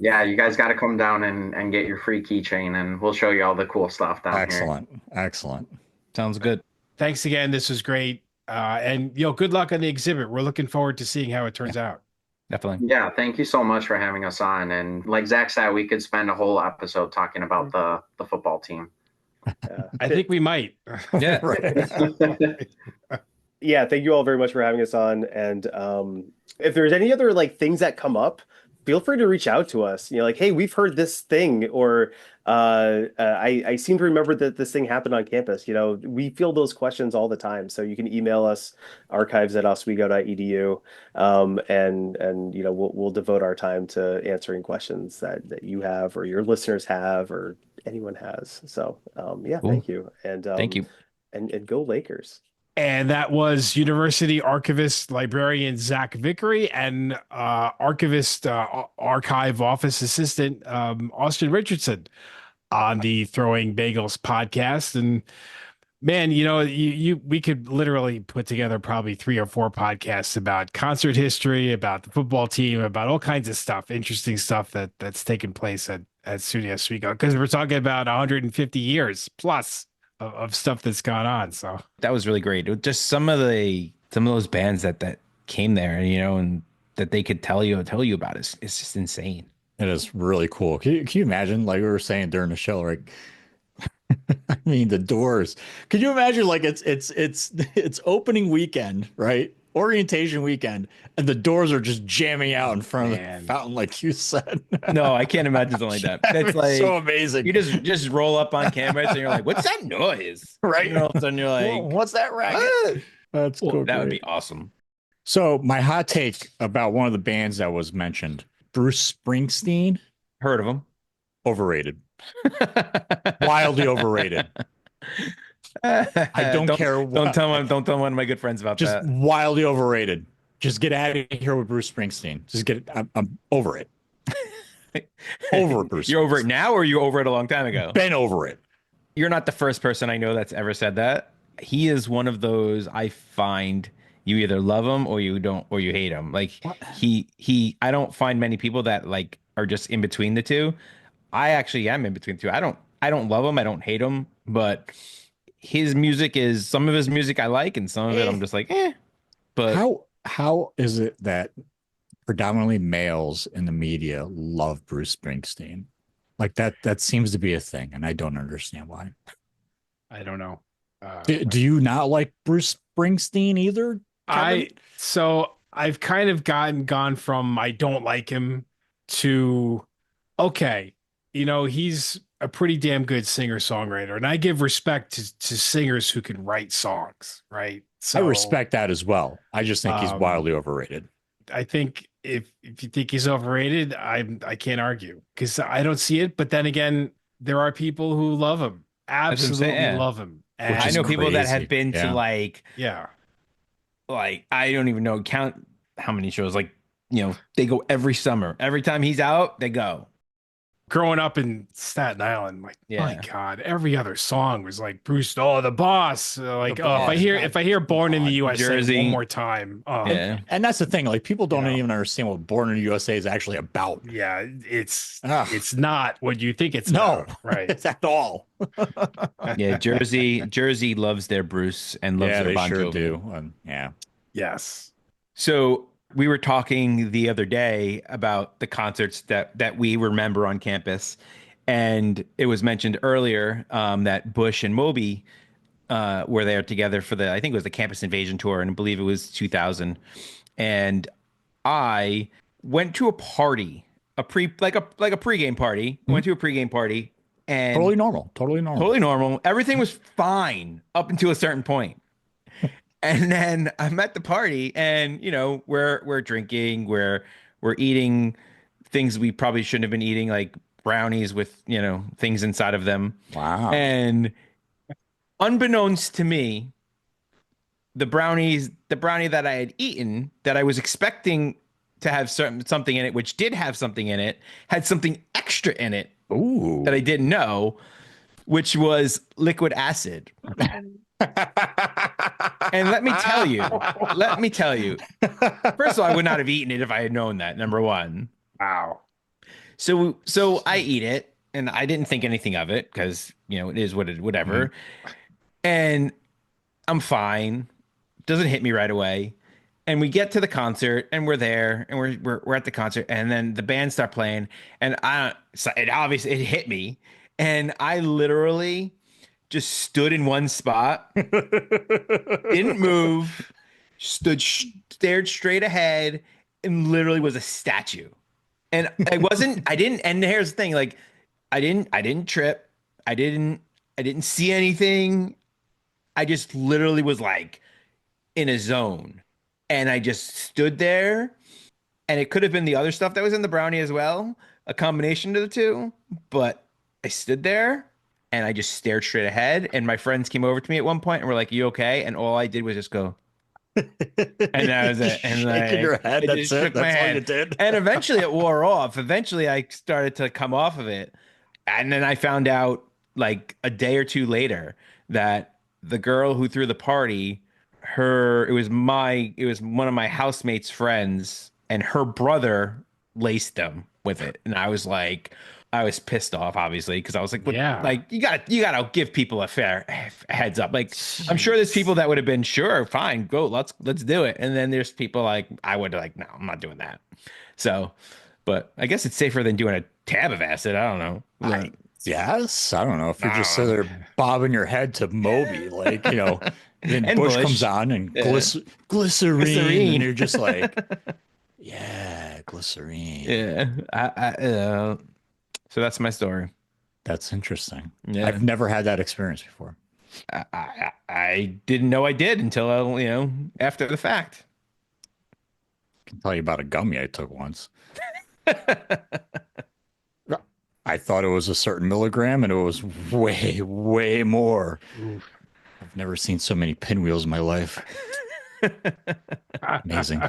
D: Yeah, you guys got to come down and get your free keychain, and we'll show you all the cool stuff down here.
B: Excellent.
E: Sounds good.
A: Thanks again. This was great. And good luck on the exhibit. We're looking forward to seeing how it turns out.
E: Definitely.
D: Yeah, thank you so much for having us on. And like Zach said, we could spend a whole episode talking about the football team.
A: I think we might.
E: Yeah.
B: Right.
C: Yeah, thank you all very much for having us on. And if there's any other things that come up, feel free to reach out to us. Like, hey, we've heard this thing, or I seem to remember that this thing happened on campus. We field those questions all the time. So you can email us, archives@oswego.edu, and we'll devote our time to answering questions that you have, or your listeners have, or anyone has. So cool. Thank you. And
E: thank you.
C: And go Lakers.
A: And that was University Archivist Librarian Zach Vickery and Archivist Archive Office Assistant Austin Richardson on the Throwing Bagels podcast. And man, we could literally put together probably 3 or 4 podcasts about concert history, about the football team, about all kinds of stuff, interesting stuff that's taken place at SUNY Oswego, because we're talking about 150 years plus of stuff that's gone on. So
E: that was really great. Just some of those bands that came there, and that they could tell you about it's just insane.
B: It is really cool. Can you imagine, like we were saying during the show, like, I mean, the Doors. Could you imagine, like, it's opening weekend, right? Orientation weekend, and the Doors are just jamming out in front of the fountain, like you said.
E: No, I can't imagine something like that. It's like
B: so amazing.
E: You just roll up on campus and you're like, "What's that noise?"
B: Right?
E: All of a sudden you're like,
B: "What's that racket?"
E: What?
B: That's cool.
E: That would be awesome.
B: So my hot take about one of the bands that was mentioned, Bruce Springsteen.
E: Heard of him?
B: Overrated. Wildly overrated. I don't care.
E: Don't tell one of my good friends about
B: just
E: that.
B: Just wildly overrated. Just get out of here with Bruce Springsteen. Just get it. I'm over it. Over Bruce.
E: You're over it now, or you over it a long time ago?
B: Been over it.
E: You're not the first person I know that's ever said that. He is one of those I find you either love him or you don't, or you hate him. Like I don't find many people that like are just in between the two. I actually am in between the two. I don't love him. I don't hate him, but his music is some of his music I like, and some of it I'm just like, eh. But
B: how is it that predominantly males in the media love Bruce Springsteen? Like that seems to be a thing, and I don't understand why.
A: I don't know.
B: Do you not like Bruce Springsteen either, Kevin?
A: So I've kind of gone from I don't like him to okay, he's a pretty damn good singer-songwriter, and I give respect to singers who can write songs, right? So
B: I respect that as well. I just think he's wildly overrated.
A: I think if you think he's overrated, I can't argue because I don't see it. But then again, there are people who love him, absolutely love him. And
E: I know people that have been to like I don't even know count how many shows. Like they go every summer. Every time he's out, they go.
A: Growing up in Staten Island, like my God, every other song was like Bruce, the boss. If I hear "Born in the USA"
E: Jersey.
A: one more time,
B: and that's the thing. Like people don't even understand what "Born in the USA" is actually about.
A: Yeah, it's not what you think it's about, right?
B: It's at all.
E: Yeah, Jersey loves their Bruce and loves their Bon Jovi.
B: Sure do.
A: Yes.
E: So we were talking the other day about the concerts that we remember on campus, and it was mentioned earlier that Bush and Moby were there together for I think it was the Campus Invasion tour, and I believe it was 2000. And I went to a party, a pregame party. Mm-hmm. Went to a pregame party, and
B: totally normal. Everything was fine up until a certain point. And then I'm at the party, and we're drinking, we're eating things we probably shouldn't have been eating, like brownies with things inside of them. Wow!
E: And unbeknownst to me, the brownie that I had eaten, that I was expecting to have something in it, which did have something in it, had something extra in it.
B: Ooh.
E: That I didn't know, which was liquid acid. And let me tell you, first of all, I would not have eaten it if I had known that, number one.
A: Wow.
E: So I eat it, and I didn't think anything of it because, it is whatever. Mm-hmm. And I'm fine. Doesn't hit me right away. And we get to the concert, and we're there, and we're at the concert, and then the band start playing, and it hit me, and I literally just stood in one spot, didn't move, stared straight ahead, and literally was a statue. And and here's the thing, like I didn't trip. I didn't see anything. I just literally was like in a zone. And I just stood there, and it could have been the other stuff that was in the brownie as well, a combination of the two, but I stood there. And I just stared straight ahead. And my friends came over to me at one point and were like, "You okay?" And all I did was just go. And that was it. And
B: shaking your head. That's it. That's all you did.
E: And eventually it wore off. Eventually I started to come off of it. And then I found out like a day or two later that the girl who threw the party, it was one of my housemates' friends, and her brother laced them with it. And I was pissed off, obviously, because I was like, like you gotta give people a fair heads up. Like, I'm sure there's people that would have been, sure, fine, go, let's do it. And then there's people like, I would like, no, I'm not doing that. So, but I guess it's safer than doing a tab of acid. I don't know.
B: Yes, I don't know if you're just sitting there bobbing your head to Moby, like, then Bush comes on and glycerine, and you're just like, yeah, glycerine.
E: Yeah. So that's my story.
B: That's interesting.
E: Yeah.
B: I've never had that experience before.
E: I didn't know I did until, after the fact.
B: I can tell you about a gummy I took once. I thought it was a certain milligram, and it was way, way more. Oof. I've never seen so many pinwheels in my life. Amazing.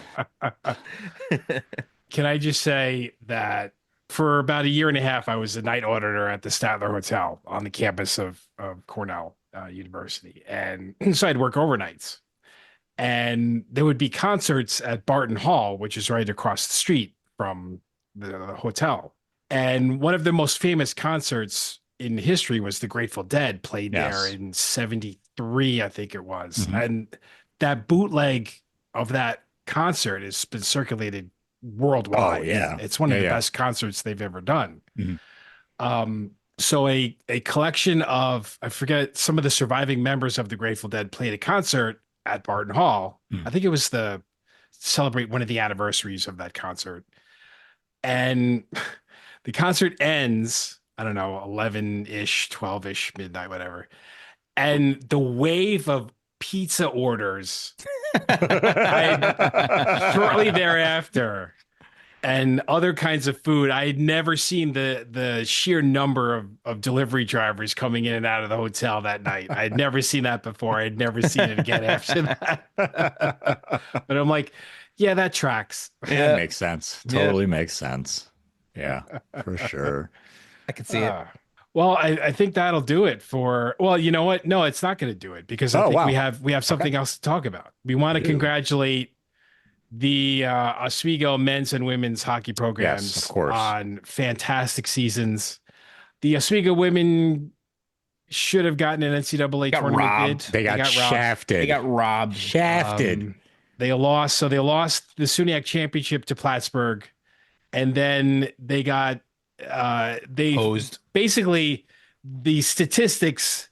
A: Can I just say that for about a year and a half, I was a night auditor at the Statler Hotel on the campus of Cornell University. And so I'd work overnights. And there would be concerts at Barton Hall, which is right across the street from the hotel. And one of the most famous concerts in history was the Grateful Dead, played there in 73, I think it was.
B: Mm-hmm.
A: And that bootleg of that concert has been circulated worldwide.
B: Oh, yeah.
A: It's one of the best concerts they've ever done.
B: Mm-hmm.
A: So a collection of, I forget, some of the surviving members of the Grateful Dead played a concert at Barton Hall. I think it was the celebrate one of the anniversaries of that concert. And the concert ends, I don't know, 11-ish, 12-ish, midnight, whatever. And the wave of pizza orders shortly thereafter and other kinds of food. I had never seen the sheer number of delivery drivers coming in and out of the hotel that night. I had never seen that before. I had never seen it again after that. But I'm like, yeah, that tracks.
B: Yeah, it makes sense. Totally makes sense. Yeah, for sure.
E: I can see it.
A: Well, I think that'll do it for. Well, you know what? No, it's not going to do it because I think we have something else to talk about. We want to congratulate the Oswego men's and women's hockey programs,
B: of course,
A: on fantastic seasons. The Oswego women should have gotten an NCAA tournament bid.
B: They got shafted.
E: They got robbed.
B: Shafted.
A: They lost. So they lost the SUNY championship to Plattsburgh, and then they got they
E: hosed.
A: Basically, the statistics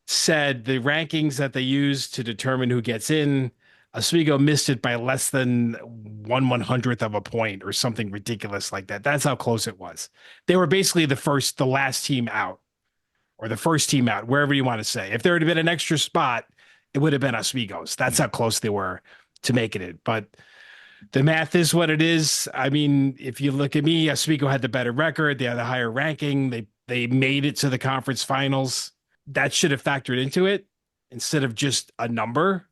A: said the rankings that they used to determine who gets in, Oswego missed it by less than 1/100th of a point or something ridiculous like that. That's how close it was. They were basically the last team out, or the first team out, wherever you want to say. If there had been an extra spot, it would have been Oswego's. That's how close they were to making it. But the math is what it is. I mean, if you look at me, Oswego had the better record. They had the higher ranking. They made it to the conference finals. That should have factored into it instead of just a number.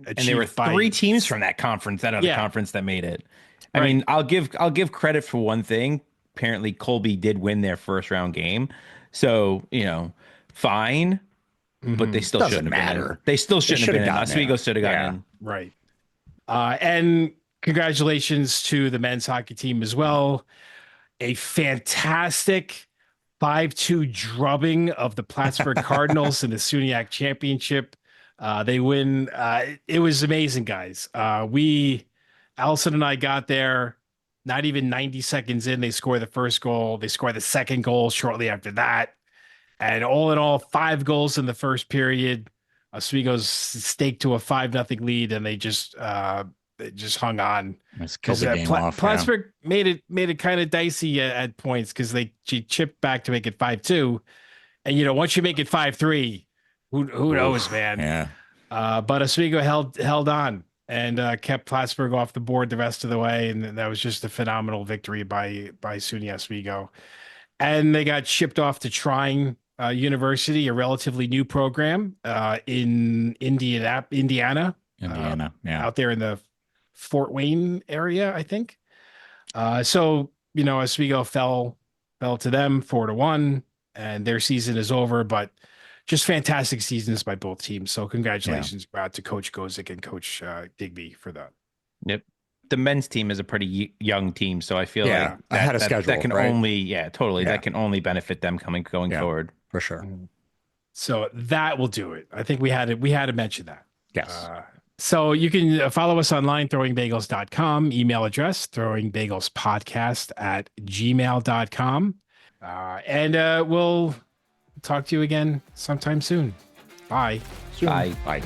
E: And there were 3 teams from that conference, that other conference, that made it. I mean, I'll give credit for one thing. Apparently, Colby did win their first round game, so fine. But they still shouldn't have been in. They still shouldn't have been in. Oswego should have gotten in.
A: Right. And congratulations to the men's hockey team as well. A fantastic 5-2 drubbing of the Plattsburgh Cardinals in the SUNY championship. They win. It was amazing, guys. Allison and I got there, not even 90 seconds in, they score the first goal. They score the second goal shortly after that. And all in all, 5 goals in the first period. Oswego's staked to a 5-0 lead, and they just hung on. Plattsburgh made it kind of dicey at points because she chipped back to make it 5-2. And once you make it 5-3, who knows, man?
B: Yeah.
A: But Oswego held on and kept Plattsburgh off the board the rest of the way, and that was just a phenomenal victory by SUNY Oswego. And they got shipped off to Trine University, a relatively new program in Indiana, out there in the Fort Wayne area, I think. So Oswego fell to them 4-1, and their season is over, but just fantastic seasons by both teams. So congratulations, Brad, to Coach Gozick and Coach Digby for that.
E: Yep. The men's team is a pretty young team, so I feel like that can only that can only benefit them going forward.
B: For sure.
A: So that will do it. I think we had to mention that.
B: Yes.
A: So you can follow us online, throwingbagels.com, email address, throwingbagelspodcast@gmail.com. And we'll talk to you again sometime soon. Bye.
E: Bye.
B: Bye.